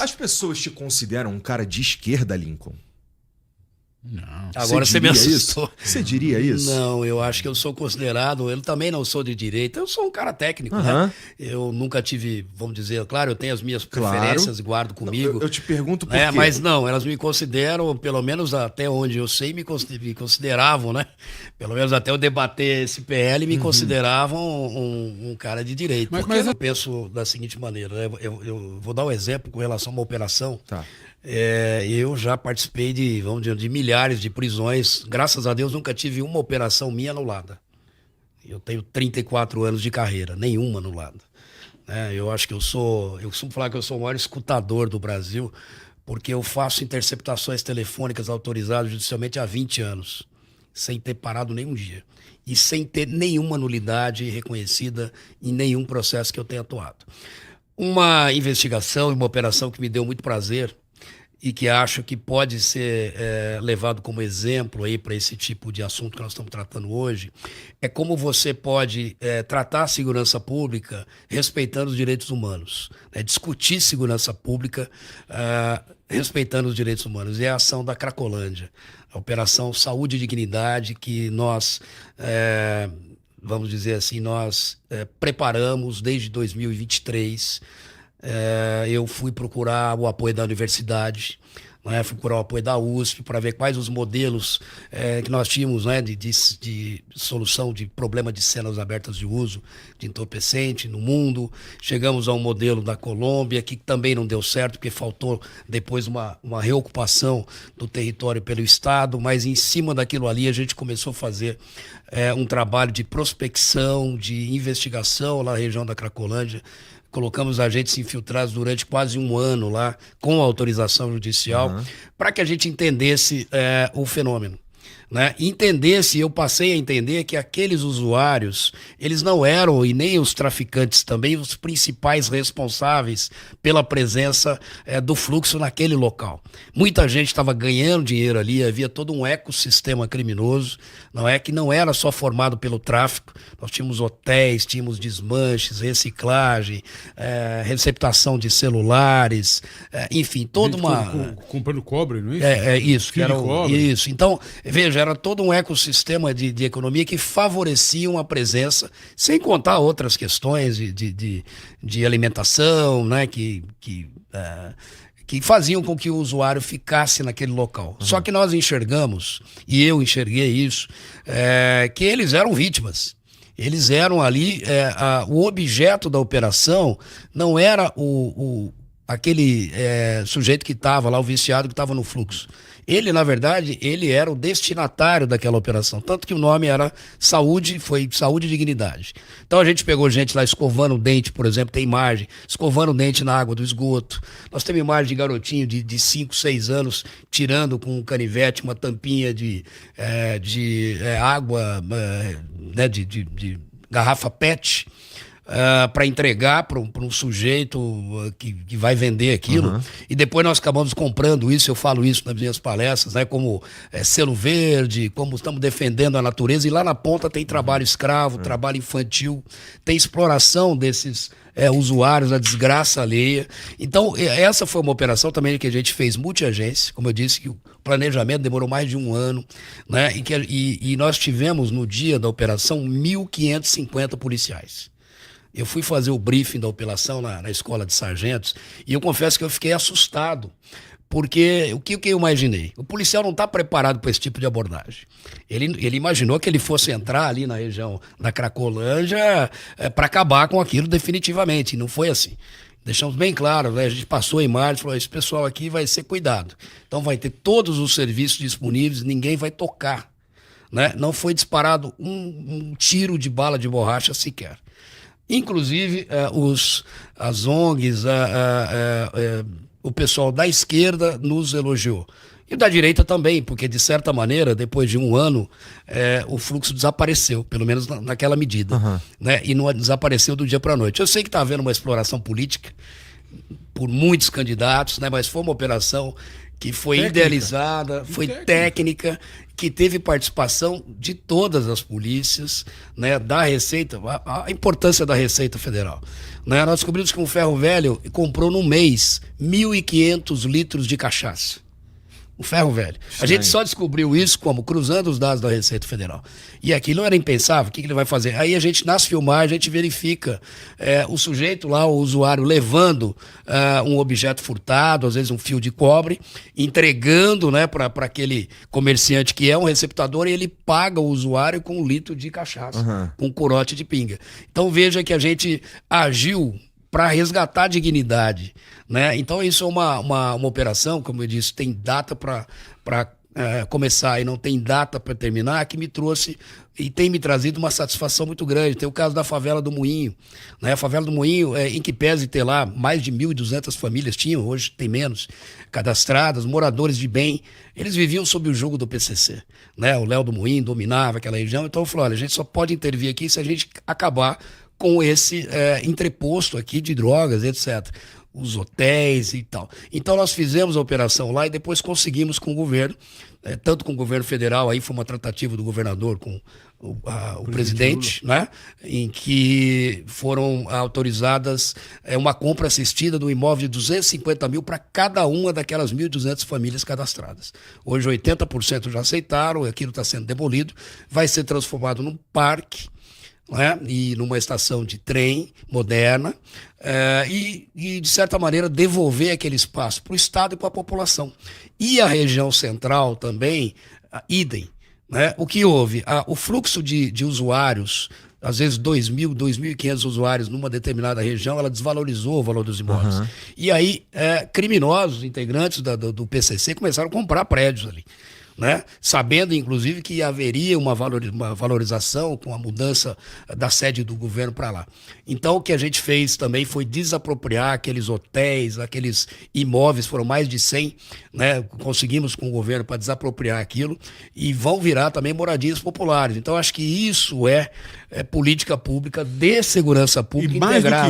As pessoas te consideram um cara de esquerda, Lincoln? Não. Agora você me assustou. Você diria isso? Não, eu acho que eu sou considerado, eu também não sou de direita, eu sou um cara técnico, né? Eu nunca tive, vamos dizer, claro, eu tenho as minhas preferências, guardo comigo. Eu te pergunto por quê? Mas não, elas me consideram, pelo menos até onde eu sei, me consideravam, né? Pelo menos até eu debater esse PL, me consideravam um cara de direita. Mas eu penso da seguinte maneira, né? Eu vou dar um exemplo com relação a uma operação. Tá. Eu já participei de milhares de prisões. Graças a Deus nunca tive uma operação minha anulada. Eu tenho 34 anos de carreira, nenhuma anulada. Eu acho que eu costumo falar que eu sou o maior escutador do Brasil, porque eu faço interceptações telefônicas autorizadas judicialmente há 20 anos, sem ter parado nenhum dia. E sem ter nenhuma nulidade reconhecida em nenhum processo que eu tenha atuado. Uma investigação e uma operação que me deu muito prazer, e que acho que pode ser levado como exemplo aí para esse tipo de assunto que nós estamos tratando hoje, é como você pode tratar a segurança pública respeitando os direitos humanos, né? Discutir segurança pública respeitando os direitos humanos. E é a ação da Cracolândia, a Operação Saúde e Dignidade, que nós, vamos dizer assim, nós preparamos desde 2023. Eu fui procurar o apoio da universidade, né? Fui procurar o apoio da USP para ver quais os modelos que nós tínhamos, né? de solução de problema de cenas abertas de uso de entorpecente no mundo. Chegamos a um modelo da Colômbia que também não deu certo, porque faltou depois uma reocupação do território pelo Estado, mas em cima daquilo ali a gente começou a fazer um trabalho de prospecção, de investigação lá na região da Cracolândia. Colocamos agentes infiltrados durante quase um ano lá, com autorização judicial, para que a gente entendesse o fenômeno. Né? Eu passei a entender que aqueles usuários, eles não eram, e nem os traficantes também, os principais responsáveis pela presença do fluxo naquele local. Muita gente estava ganhando dinheiro ali, havia todo um ecossistema criminoso, que não era só formado pelo tráfico. Nós tínhamos hotéis, tínhamos desmanches, reciclagem, receptação de celulares, enfim, toda uma... Comprando cobre, não é isso? Isso. Então, veja, era todo um ecossistema de economia que favoreciam a presença, sem contar outras questões de alimentação, né, que faziam com que o usuário ficasse naquele local. Só que nós enxergamos, e eu enxerguei isso, que eles eram vítimas. Eles eram ali, o objeto da operação não era aquele sujeito que estava lá, o viciado que estava no fluxo. Ele, na verdade, ele era o destinatário daquela operação. Tanto que o nome era foi Saúde e Dignidade. Então a gente pegou gente lá escovando o dente, por exemplo, tem imagem, escovando o dente na água do esgoto. Nós temos imagem de garotinho de 5, 6 anos tirando com um canivete uma tampinha de água, de garrafa PET, para entregar para um sujeito que vai vender aquilo. E depois nós acabamos comprando isso, eu falo isso nas minhas palestras, né, como selo verde, como estamos defendendo a natureza, e lá na ponta tem trabalho escravo, trabalho infantil, tem exploração desses usuários, a desgraça alheia. Então, essa foi uma operação também que a gente fez multiagência, como eu disse, que o planejamento demorou mais de um ano, né, e nós tivemos no dia da operação 1.550 policiais. Eu fui fazer o briefing da operação na escola de sargentos e eu confesso que eu fiquei assustado, porque o que eu imaginei? O policial não está preparado para esse tipo de abordagem. Ele imaginou que ele fosse entrar ali na região da Cracolândia para acabar com aquilo definitivamente, e não foi assim. Deixamos bem claro, né? A gente passou a imagem e falou, esse pessoal aqui vai ser cuidado. Então vai ter todos os serviços disponíveis, ninguém vai tocar. Né? Não foi disparado um tiro de bala de borracha sequer. Inclusive, as ONGs, o pessoal da esquerda nos elogiou. E da direita também, porque, de certa maneira, depois de um ano, o fluxo desapareceu, pelo menos naquela medida. Né? E não desapareceu do dia para a noite. Eu sei que está havendo uma exploração política por muitos candidatos, né? Mas foi uma operação que foi idealizada, foi técnica, que teve participação de todas as polícias, né, da Receita, a importância da Receita Federal. Né? Nós descobrimos que um ferro velho comprou no mês 1.500 litros de cachaça. O ferro velho. A gente só descobriu isso como cruzando os dados da Receita Federal. E aquilo era impensável. O que ele vai fazer? Aí a gente, nas filmagens, a gente verifica o sujeito lá, o usuário, levando um objeto furtado, às vezes um fio de cobre, entregando, né, para aquele comerciante que é um receptador, e ele paga o usuário com 1 litro de cachaça, com um corote de pinga. Então veja que a gente agiu para resgatar a dignidade, né? Então isso é uma operação, como eu disse, tem data para começar e não tem data para terminar, que me trouxe e tem me trazido uma satisfação muito grande. Tem o caso da favela do Moinho, né? A favela do Moinho, em que pese ter lá mais de 1.200 famílias, tinham, hoje tem menos, cadastradas, moradores de bem, eles viviam sob o jugo do PCC, né? O Léo do Moinho dominava aquela região, então eu falei, olha, a gente só pode intervir aqui se a gente acabar com esse entreposto aqui de drogas, etc. Os hotéis e tal. Então nós fizemos a operação lá e depois conseguimos com o governo, tanto com o governo federal, aí foi uma tratativa do governador com o presidente, né, em que foram autorizadas uma compra assistida do imóvel de 250 mil para cada uma daquelas 1.200 famílias cadastradas. Hoje 80% já aceitaram, aquilo está sendo demolido, vai ser transformado num parque, né? E numa estação de trem moderna, e, de certa maneira, devolver aquele espaço para o Estado e para a população. E a região central também, idem. Né? O que houve? O fluxo de usuários, às vezes 2.000, 2.500 usuários numa determinada região, ela desvalorizou o valor dos imóveis. E aí, criminosos, integrantes do PCC, começaram a comprar prédios ali. Né? Sabendo, inclusive, que haveria uma valorização com a mudança da sede do governo para lá. Então, o que a gente fez também foi desapropriar aqueles hotéis, aqueles imóveis, foram mais de 100, né? Conseguimos com o governo para desapropriar aquilo, e vão virar também moradias populares. Então, acho que isso é política pública de segurança pública integrada.